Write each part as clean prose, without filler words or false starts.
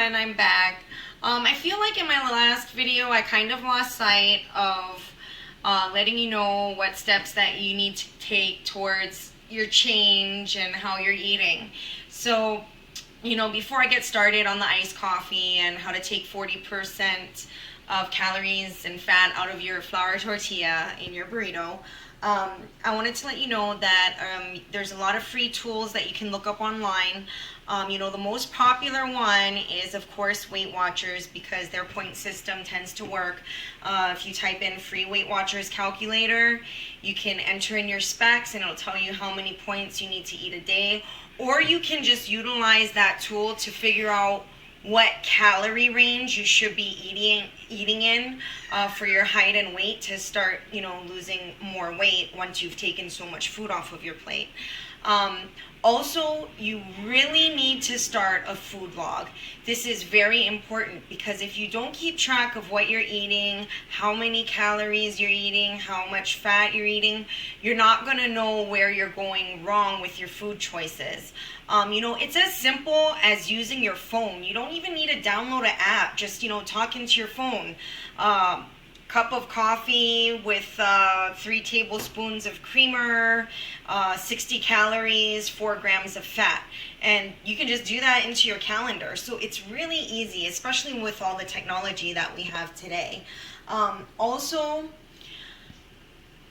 everyone, I'm back. I feel like in my last video I kind of lost sight of letting you know what steps that you need to take towards your change and how you're eating. So, before I get started on the iced coffee and how to take 40% of calories and fat out of your flour tortilla in your burrito, I wanted to let you know that there's a lot of free tools that you can look up online. The most popular one is, of course, Weight Watchers, because their point system tends to work. If you type in free Weight Watchers calculator, you can enter in your specs and it'll tell you how many points you need to eat a day. Or you can just utilize that tool to figure out what calorie range you should be eating in for your height and weight to start, losing more weight once you've taken so much food off of your plate. Also, you really need to start a food log. This is very important because if you don't keep track of what you're eating, how many calories you're eating, how much fat you're eating, you're not going to know where you're going wrong with your food choices. It's as simple as using your phone. You don't even need to download an app. Just, talk into your phone. Cup of coffee with 3 tablespoons of creamer, 60 calories, 4 grams of fat. And you can just do that into your calendar. So it's really easy, especially with all the technology that we have today. Also,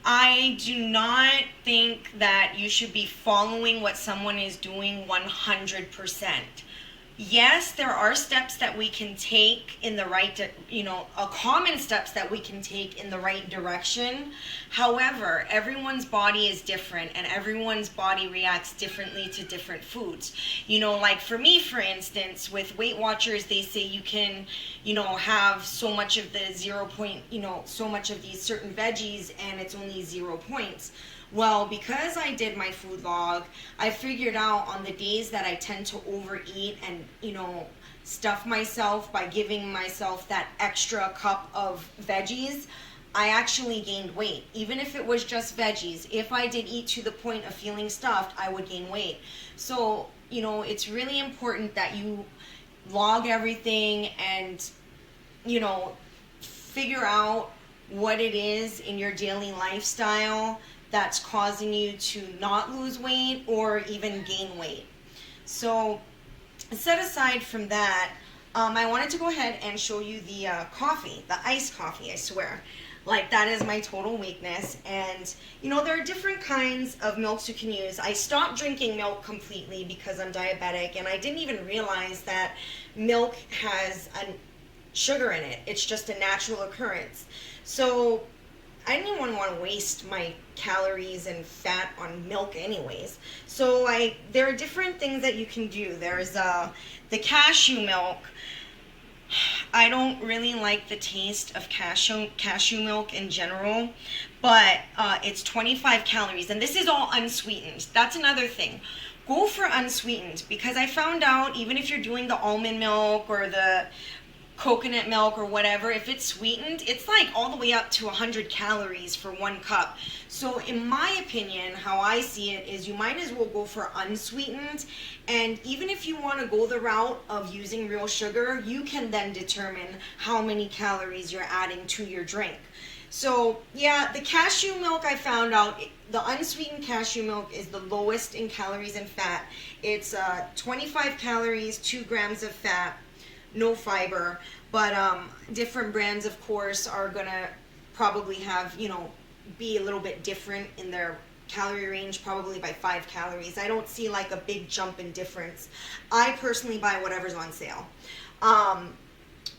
I do not think that you should be following what someone is doing 100%. Yes, there are steps that we can take in the right, common steps that we can take in the right direction. However, everyone's body is different and everyone's body reacts differently to different foods. Like for me, for instance, with Weight Watchers, they say you can, have so much of the so much of these certain veggies and it's only 0 points. Well, because I did my food log, I figured out on the days that I tend to overeat and, stuff myself by giving myself that extra cup of veggies, I actually gained weight. Even if it was just veggies, if I did eat to the point of feeling stuffed, I would gain weight. So, it's really important that you log everything and, figure out what it is in your daily lifestyle that's causing you to not lose weight or even gain weight. So set aside from that, I wanted to go ahead and show you the coffee, the iced coffee, I swear. Like, that is my total weakness. And, there are different kinds of milks you can use. I stopped drinking milk completely because I'm diabetic, and I didn't even realize that milk has sugar in it. It's just a natural occurrence. So I didn't even want to waste my calories and fat on milk anyways. So there are different things that you can do. There's the cashew milk. I don't really like the taste of cashew milk in general, but it's 25 calories, and this is all unsweetened. That's another thing. Go for unsweetened, because I found out even if you're doing the almond milk or the coconut milk or whatever, if it's sweetened, it's like all the way up to 100 calories for 1 cup. So in my opinion, how I see it is you might as well go for unsweetened, and even if you want to go the route of using real sugar, you can then determine how many calories you're adding to your drink. So yeah, the cashew milk, I found out the unsweetened cashew milk is the lowest in calories and fat. It's 25 calories, 2 grams of fat, no fiber, but different brands, of course, are gonna probably have, be a little bit different in their calorie range, probably by 5 calories. I don't see like a big jump in difference. I personally buy whatever's on sale. And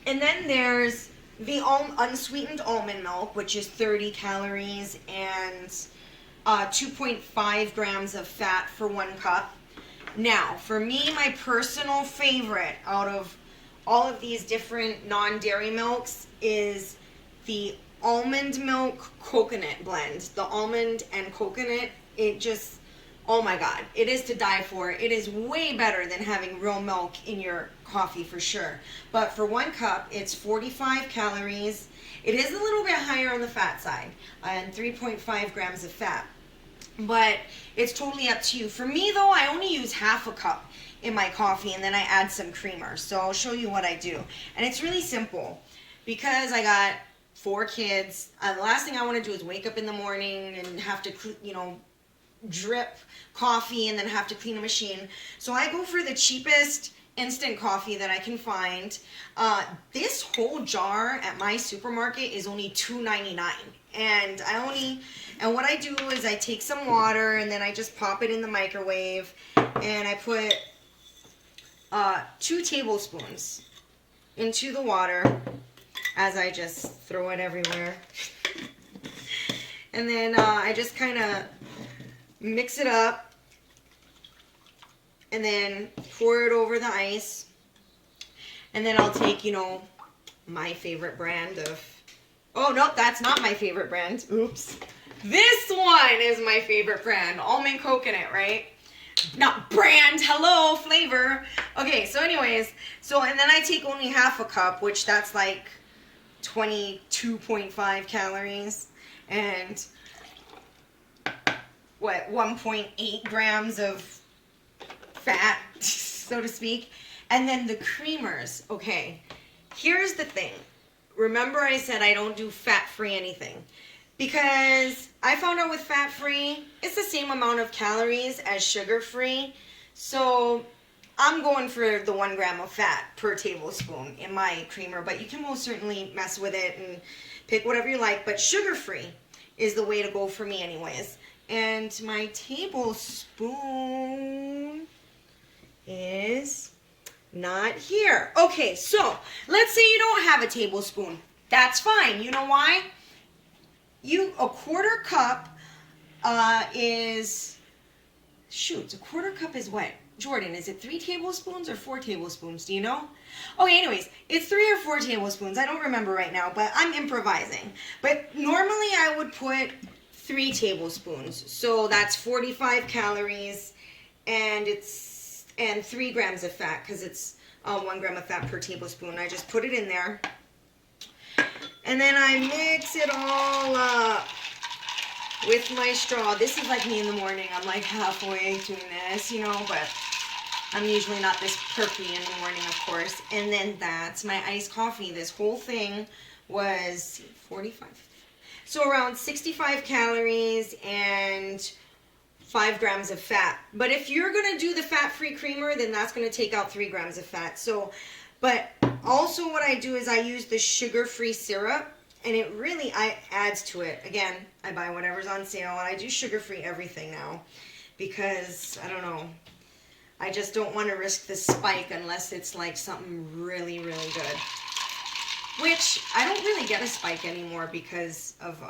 then there's the unsweetened almond milk, which is 30 calories and 2.5 grams of fat for 1 cup. Now, for me, my personal favorite out of all of these different non-dairy milks is the almond milk coconut blend. The almond and coconut, it just, oh my God, it is to die for. It is way better than having real milk in your coffee for sure. But for 1 cup, it's 45 calories. It is a little bit higher on the fat side and 3.5 grams of fat. but it's totally up to you. For me though, I only use half a cup in my coffee, and then I add some creamer. So I'll show you what I do. And it's really simple because I got 4 kids. The last thing I want to do is wake up in the morning and have to, drip coffee and then have to clean a machine. So I go for the cheapest instant coffee that I can find. This whole jar at my supermarket is only $2.99. And what I do is I take some water and then I just pop it in the microwave, and I put 2 tablespoons into the water as I just throw it everywhere. And then I just kind of mix it up and then pour it over the ice. And then I'll take, my favorite brand of, oh, nope, that's not my favorite brand. Oops. This one is my favorite brand, almond coconut, right? Not brand, hello, flavor. Okay, so anyways, and then I take only half a cup, which that's like 22.5 calories, and 1.8 grams of fat, so to speak. And then the creamers. Okay, here's the thing. Remember I said I don't do fat-free anything, because I found out with fat-free, it's the same amount of calories as sugar-free. So I'm going for the 1 gram of fat per tablespoon in my creamer, but you can most certainly mess with it and pick whatever you like. But sugar-free is the way to go for me anyways. And my tablespoon is not here. Okay, so let's say you don't have a tablespoon. That's fine. You know why? A quarter cup is, a quarter cup is what? Jordan, is it 3 tablespoons or 4 tablespoons? Do you know? Okay, anyways, it's 3 or 4 tablespoons. I don't remember right now, but I'm improvising. But normally I would put 3 tablespoons. So that's 45 calories, and 3 grams of fat, because it's 1 gram of fat per tablespoon. I just put it in there. And then I mix it all up with my straw. This is like me in the morning. I'm like halfway doing this, but I'm usually not this perky in the morning, of course. And then that's my iced coffee. This whole thing was 45. So around 65 calories and 5 grams of fat. But if you're going to do the fat-free creamer, then that's going to take out 3 grams of fat. But also what I do is I use the sugar-free syrup, and it really adds to it. Again, I buy whatever's on sale, and I do sugar-free everything now because, I don't know, I just don't want to risk the spike unless it's like something really, really good. Which, I don't really get a spike anymore because of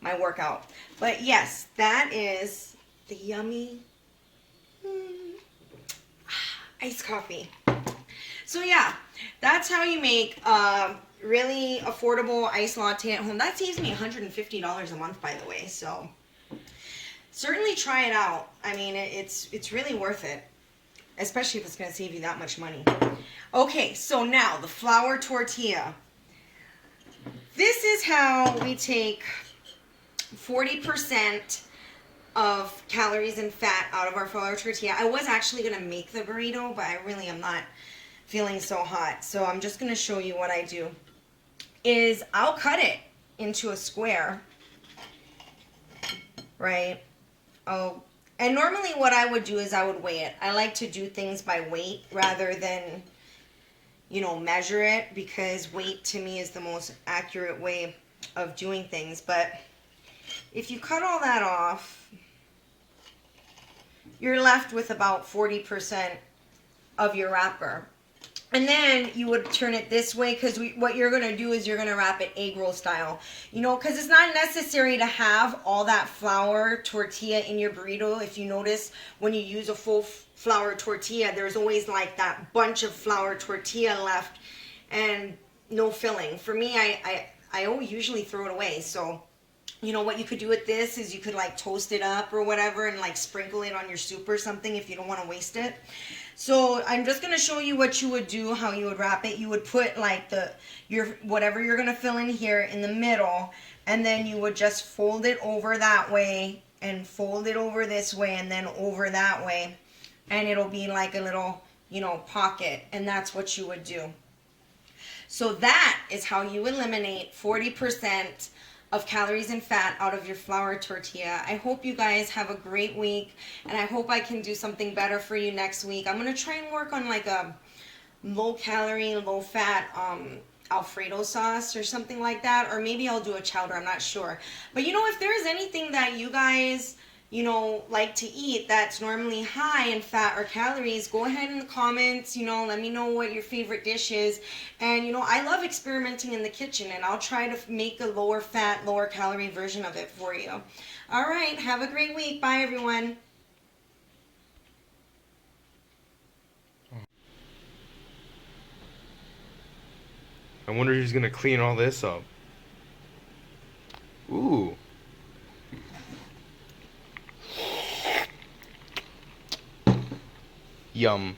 my workout. But yes, that is the yummy iced coffee. So yeah, that's how you make really affordable iced latte at home. That saves me $150 a month, by the way. So certainly try it out. I mean, it's really worth it, especially if it's going to save you that much money. Okay, so now the flour tortilla. This is how we take 40% of calories and fat out of our flour tortilla. I was actually going to make the burrito, but I really am not feeling so hot. So I'm just going to show you what I do. I'll cut it into a square, right? And normally what I would do is I would weigh it. I like to do things by weight rather than, measure it, because weight to me is the most accurate way of doing things. But if you cut all that off, you're left with about 40% of your wrapper. And then you would turn it this way, because what you're going to do is you're going to wrap it egg roll style. Because it's not necessary to have all that flour tortilla in your burrito. If you notice, when you use a full flour tortilla, there's always like that bunch of flour tortilla left and no filling. For me, I usually throw it away. So, what you could do with this is you could like toast it up or whatever and like sprinkle it on your soup or something if you don't want to waste it. So I'm just going to show you what you would do, how you would wrap it. You would put like whatever you're going to fill in here in the middle, and then you would just fold it over that way and fold it over this way and then over that way, and it'll be like a little, you know, pocket, and that's what you would do. So that is how you eliminate 40% of calories and fat out of your flour tortilla. I hope you guys have a great week, and I hope I can do something better for you next week. I'm going to try and work on like a low calorie, low fat Alfredo sauce or something like that, or maybe I'll do a chowder, I'm not sure. But you know, if there's anything that you guys, you know, like to eat that's normally high in fat or calories, go ahead in the comments, you know, let me know what your favorite dish is. And you know, I love experimenting in the kitchen, and I'll try to make a lower fat, lower calorie version of it for you. All right, have a great week. Bye everyone. I wonder who's gonna clean all this up. Ooh. Yum.